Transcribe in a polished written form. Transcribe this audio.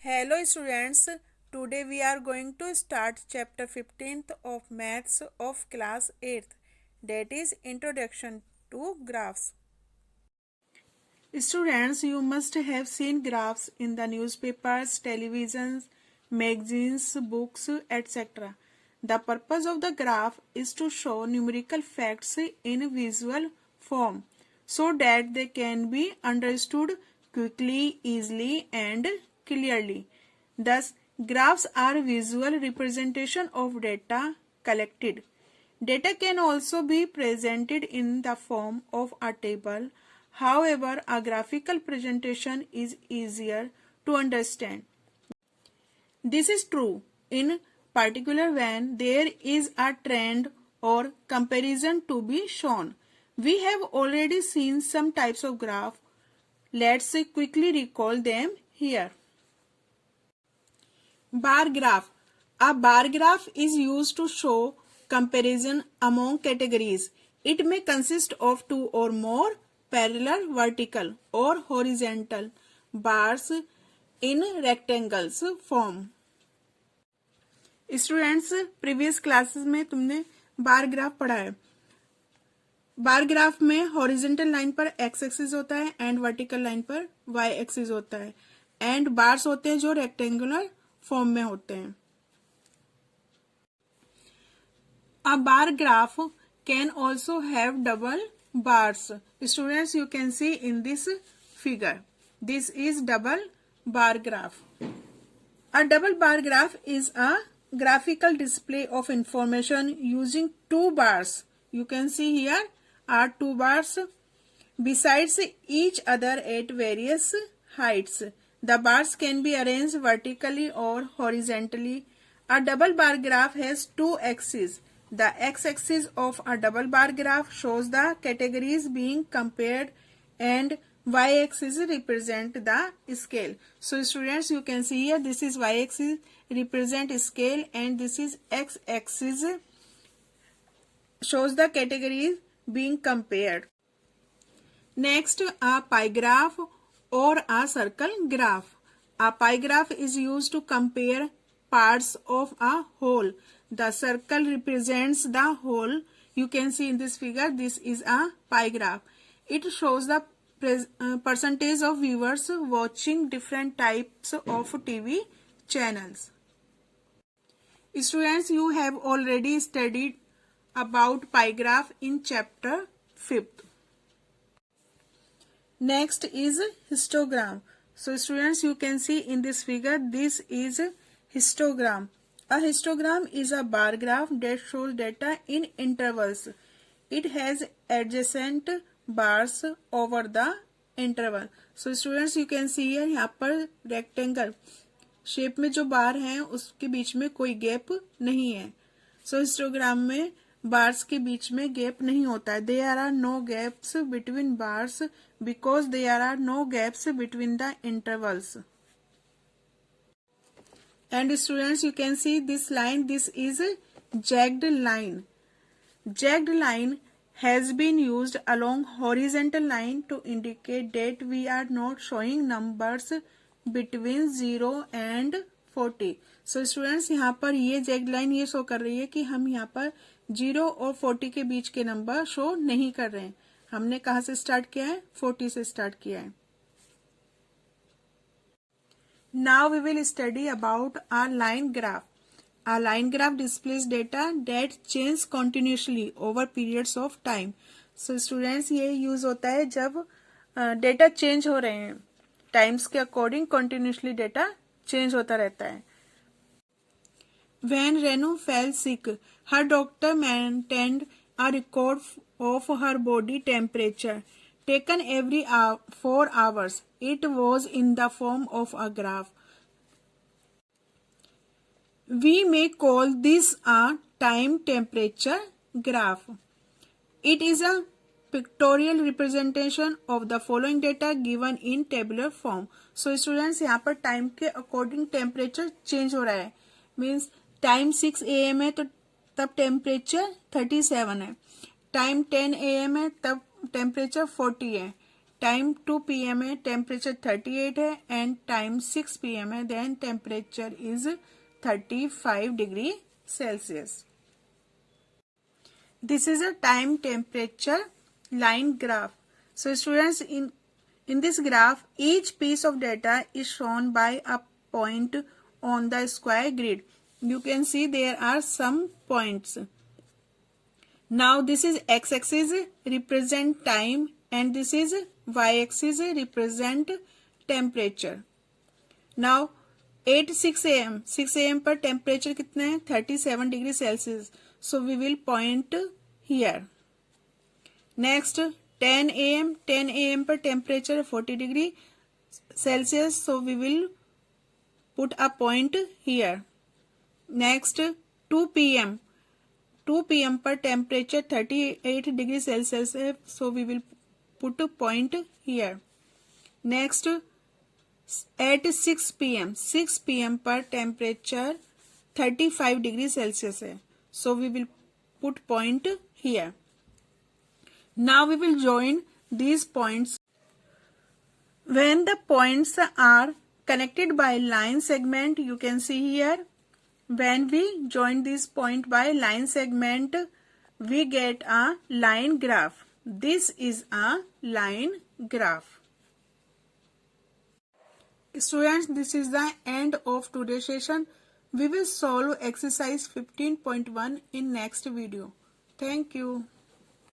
Hello students, today we are going to start chapter 15th of Maths of class 8th, that is Introduction to Graphs. Students, you must have seen graphs in the newspapers, televisions, magazines, books, etc. The purpose of the graph is to show numerical facts in visual form so that they can be understood quickly, easily, and clearly. Thus, graphs are visual representation of data collected. Data can also be presented in the form of a table. However, a graphical presentation is easier to understand. This is true in particular when there is a trend or comparison to be shown. We have already seen some types of graph. Let's quickly recall them here. Bar graph. A bar graph is used to show comparison among categories. It may consist of two or more parallel vertical or horizontal bars in rectangles form. Students previous classes में तुमने bar graph पढ़ा है. Bar graph में horizontal line पर x axis होता है and vertical line पर Y axis होता है एंड बार्स होते हैं जो रेक्टेंगुलर फॉर्म में होते हैं. A bar graph can also have double bars. Students, you can see in this figure. This is double bar graph. A double bar graph is a graphical display of information using two bars. You can see here are two bars besides each other at various heights. The bars can be arranged vertically or horizontally. A double bar graph has two axes. The x-axis of a double bar graph shows the categories being compared and y-axis represent the scale. So students, you can see here this is y-axis represent scale and this is x-axis shows the categories being compared. Next, a pie graph or a circle graph. A pie graph is used to compare parts of a whole. The circle represents the whole. You can see in this figure, this is a pie graph. It shows the percentage of viewers watching different types of TV channels. Students, you have already studied about pie graph in chapter 5th. Next is histogram. So students, you can see in this figure, this is histogram. A histogram is a bar graph that shows data in intervals. It has adjacent bars over the interval. So students, you can see here यहाँ पर rectangle shape में जो बार हैं उसके बीच में कोई gap नहीं है. So histogram में बार्स के बीच में गैप नहीं होता है. There are no gaps between bars because there are no gaps between the intervals. And students, you can see this line, this is a jagged line. Jagged line has been used along horizontal line to indicate that we are not showing numbers between 0 and 40. So students, यहाँ पर ये jagged line ये show कर रही है कि हम यहाँ पर 0 और 40 के बीच के नंबर शो नहीं कर रहे हैं. हमने कहाँ से स्टार्ट किया है? 40 से स्टार्ट किया है. Now we will study about a line graph. A line graph displays data that change continuously over periods of time. So students, ये यूज होता है जब डेटा चेंज हो रहे हैं. टाइम्स के अकॉर्डिंग कंटिन्यूसली डेटा चेंज होता रहता है. When Renu fell sick, her doctor maintained a record of her body temperature taken every 4 hours. It was in the form of a graph. We may call this a time temperature graph. It is a pictorial representation of the following data given in tabular form. So students, यहाँ पर time के according temperature change हो रहा है. Means time 6 AM है तो तब temperature 37 है. टाइम 10 AM है तब टेम्परेचर 40 है. टाइम 2 PM है, टेम्परेचर 38 है, एंड टाइम 6 PM है, then temperature is 35 degree Celsius. This is a time temperature line graph. So students, in this graph, each piece of data is shown by a point on the square grid. You can see there are some points. Now this is x-axis represent time and this is y-axis represent temperature. Now 6 AM, 6 AM पर temperature कितना है? 37 degree Celsius. So we will point here. Next 10 AM, 10 AM पर temperature 40 degree Celsius. So we will put a point here. Next 2 PM, 2 PM पर temperature 38 degree Celsius है. So we will put a point here. Next at 6 PM, 6 PM पर temperature 35 degree Celsius है. So we will put point here. Now we will join these points. When the points are connected by line segment, you can see here, when we join this point by line segment, we get a line graph. This is a line graph. Students, this is the end of today's session. We will solve exercise 15.1 in next video. Thank you.